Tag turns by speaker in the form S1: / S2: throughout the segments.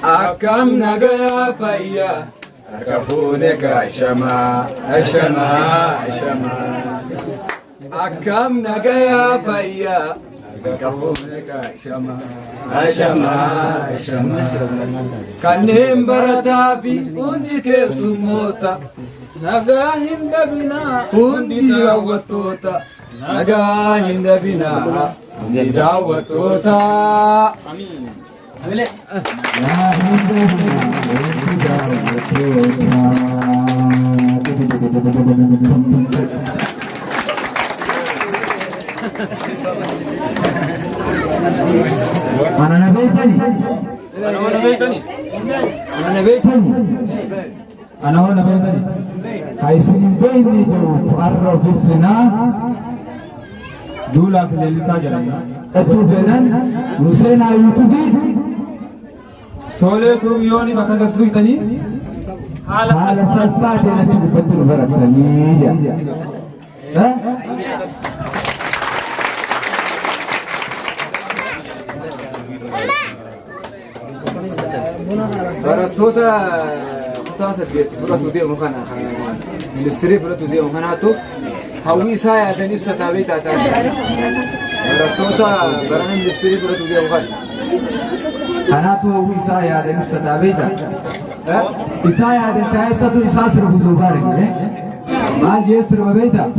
S1: أكم نجا فيا أكفونك أشما أشما أشما أكم نجا فيا أكفونك أشما أشما أشما كنيم برتا في عندك سموتا نجا هند بنا عندي دعوتوتا نجا هند بنا عندي دعوتوتا آمين
S2: أنا نبيتني كايسين بيني جو فارو في السنة دولا في الليل ساجرنا أتوفنا نسينا يوتيوبي سولتو يوني بكذا تويتني حالة سلفات أنا تجيب بتر بركني ها
S1: براتوتا متاسد براتو دي مخنا للسري براتو دي مخنا تو هوي سايا دنيف ستابيتا تا براتوتا بران للسري براتو دي مخنا أنا تو هوي سايا دنيف ستابيتا إسايا دن تايسا تو إساسر بدوباري ما جيسر ببيتا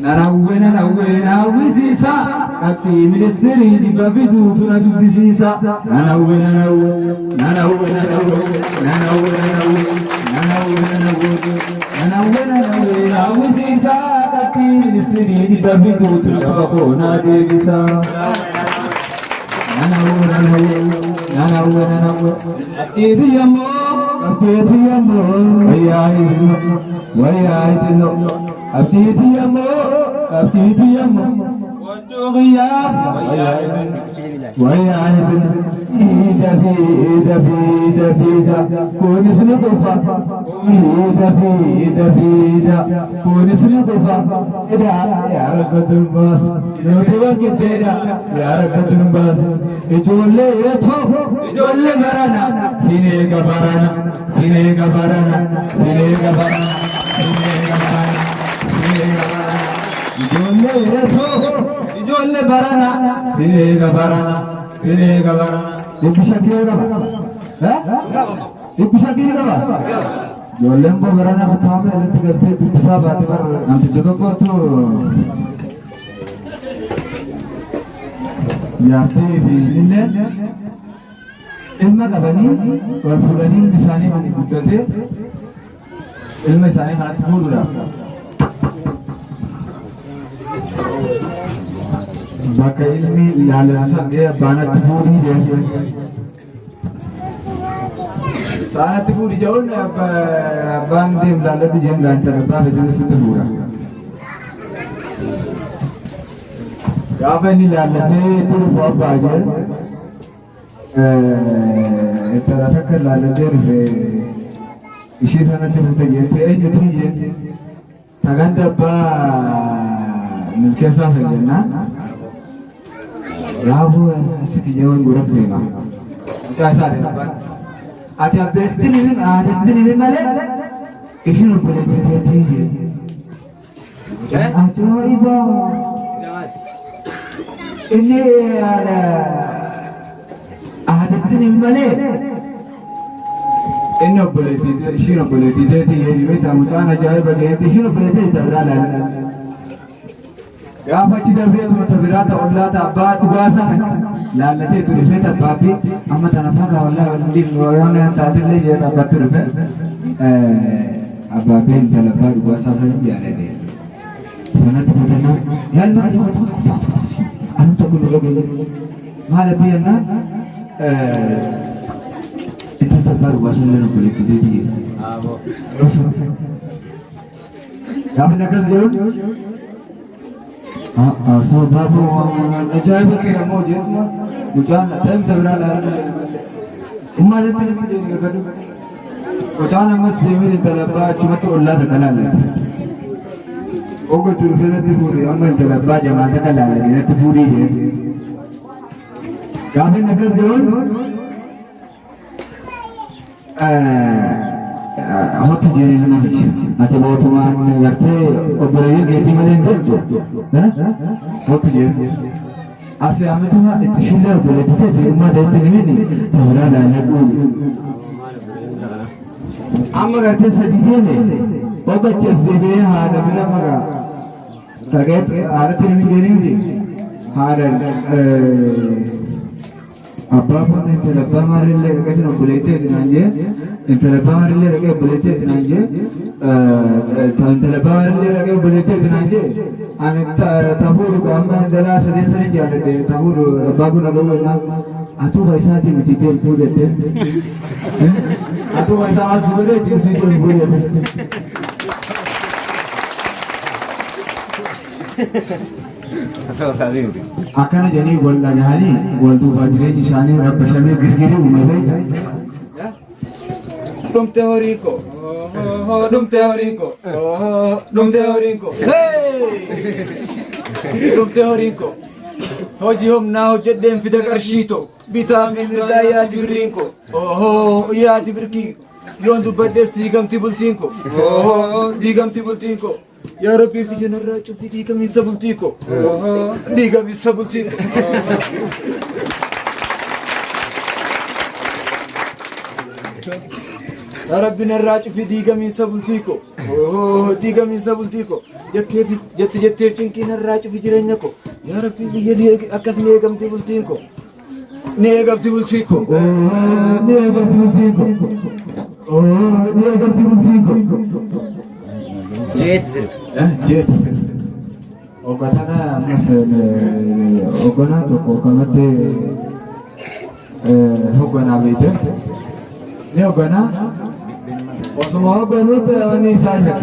S1: ننوي سيسا كابتي منستري دي بابدو تنا دبي سيسا ننوي سيسا كابتي منستري دي بابدو تنا بابونا دي سا ننوي أبتدي يمو وياي إيدا كوني سنقفا إيدا كوني سنقفا إذا يا ركض الباس لو توقف تيدا يا ركض الباس إجولي برانا سينيغا برانا إجولي برانا سينيغا برانا إبشاكيغا ها إبشاكيغا جولم को बराना बताओ मैं अलग करते दूसरा बात कर हम तो जगह को तो याते भी ने इल्म का बनी और फुलानी निशानी वाली बुद्धते इल्म निशानी खाना थोड़ रहा बाकी इल्मी लाल संगे बाना थोड़ी जैसे सानत पूरी जाऊँ ना बांधे लाल भी जेन गांचा रखा है जिससे तो पूरा काफी नहीं लाल थे तो बहुत बाज़ तरह तक लाल देर है इसी सानत होते ये थे जो थी ये थकान दबा कैसा है ना राहु ऐसे कि जवान गुरस है ना चाहे सारे ना आते आप देखते नहीं माले किसी ने बोले थे ये आचोरी बो इन्हें यार आते नहीं माले इन्हें बोले थे किसी ने बोले थे ये नहीं था मुझे ना जाए बगैर किसी ने बोले थे तबरा लाना gaafa achi dabree tuma tabiraata ollaata abbaa dhugaasaa laallatee ture fee tabbaabbii amma tana fagaa wallaa waliin yoona taatillee jee dhaabbattu dhufe abbaabbiin intala abbaa dhugaasaa sanii jaaladhe sanatti fudhannaa yaalmaa dhima tokko anu tokko dhuga beele maal abbii yennaa intala abbaa dhugaasaa illee nobboleetti deetii gaafa nakkas jedhu so babu ajaib ke moje mujan time tabra la umma de tele mujhe kadu
S2: وكان أمس ديمين تلبى شمت الله تكلم أوكو تلفنا تفوري أما تلبى جماعة تكلم تفوري كافي نفس جون هات جيرين نمشي أتى بوتما نرتة أبراهيم جيتي مدين تلجو هات جير أسي أمتها تشيله بلجته تيما دهت نميني تورا دانا كول أما كرتة سديديه نه أوكا چسديه هذا مرا مغا تاكيت عارت نميني دي هذا Apa pun yang terlepas marilah kerja nak boleh tu sengaja, yang terlepas marilah kerja boleh tu sengaja, tahun terlepas marilah kerja boleh tu sengaja. Anak tahun tu kami dalam sedih sedih jalan deh, tahun babu nak bawa nak, atu bahasa ti mesti telpon deh, atu bahasa masuk deh, ti suci telpon deh. Akan jadi gol lagi hari, gol tu bajre Ishani Rab Shami Girgiri umai.
S1: Dum teorico, dum teorico, dum teorico. Hey, dum teorico. Oggi om na oggi dem fida carshito, bita me mirgaya ti brinco. Oh, ya ti birki. Yondu baddes digam ti bultinko. Oh, digam ti bultinko. يا ربي في جنرات في ديك من سبلتيكو ديك من سبلتيكو يا ربي نراج في ديك من سبلتيكو ديك من سبلتيكو جت تنكي نراج في جرينكو يا ربي يلي أكاس نيجم تبلتينكو نيجم تبلتيكو
S2: نيجم تبلتيكو نيجم تبلتيكو
S3: جيت سر
S2: جيت سر وقتنا مثلا وقنا تقومت هقنا بيته نهقنا وسماه قنوت أني ساجك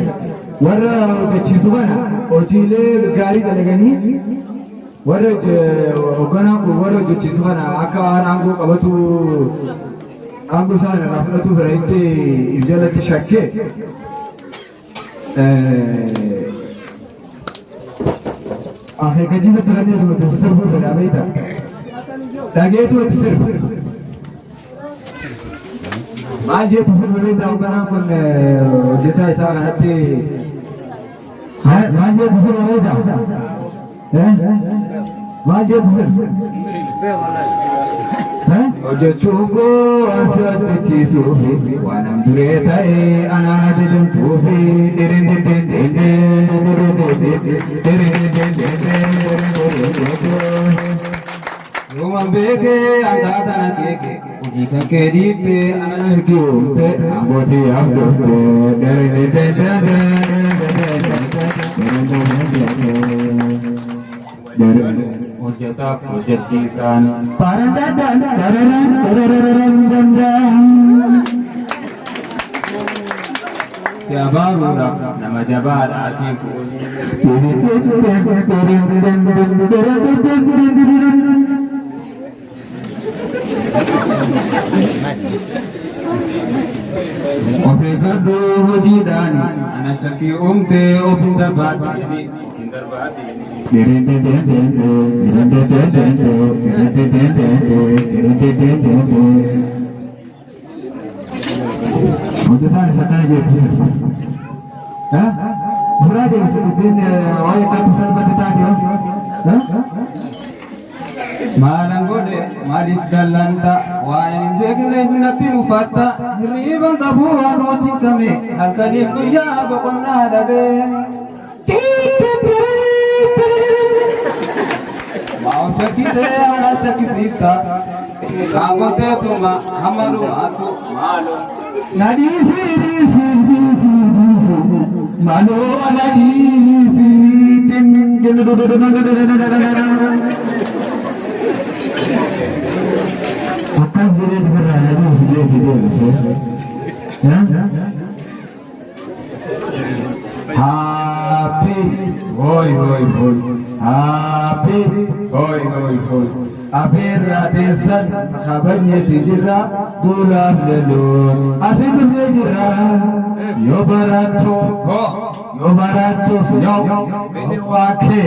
S2: ورا تجيسونا وجيله غاري تلقني ورا وقنا ورا تجيسونا أكان عنكو كبتو عنكو سانا رفلتو فريتي إبجالة شكة آخر كذي تراني لو تسرب ولا بيتا تاجي تو تسرب ما جي تسرب بيتا وكنا كن جتا إسا غنتي ما جي تسرب بيتا ما جي تسرب Ojochugo asatu chisufi wanam dureta anana didum tufi dirin Rumambeke andadana keke ujika kedipe anana kiumte amboti abdote Hujjata hujjatiisan Parandadan dararan dararan dandam Siabarura nama jabar atiku Oke kado hujidani anasaki umte obindar bati Untuk mana sekarang jadi Hah? Murah je bin wajib kata serba tadi Malang gode madif dalanta wain dekne nati mufata riban tabu roti kami halkani kuya bakonna dabe Mau sakite ana sakita kagote tuma hamalu aku malu nadi siri malu nadi siri akan siri berada siri happy hoi hoi hoi happy hoi hoi hoi Aferrateessan kabajneeti jirra duulaaf leelluun asii dhufee jirra yoo barattus inni waa kee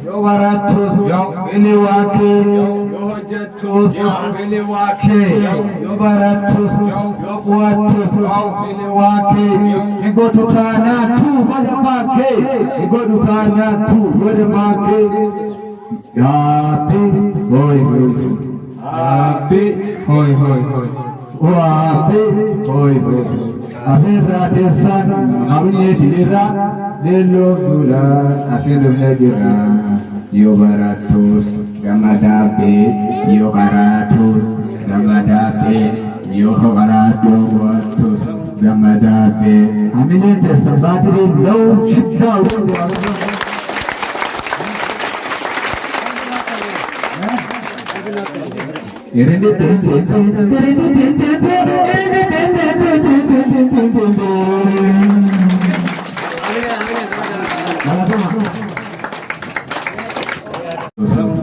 S2: yoo barattus inni waa kee yoo hojjettus inni waa kee yoo barattus yoo qo'attus inni waa kee hin godhu taanaatu godha baakee hin godhu taanaatu godha baakee. Happy, hoy, hoy, happy, hoy, hoy, hoy, happy, hoy, hoy. Aferrateessan kabajneeti jirra leelloo duula asii dhufee jirra yoo barattus gammadaabee yoo barattus gammadaabee yoo barattus gammadaabee hamileen teessan baatirii lau shiddaa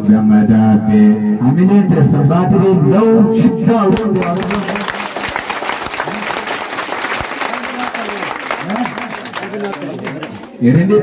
S2: Gammadaabee hamileen teessan baatirii lau shiddaa Irindi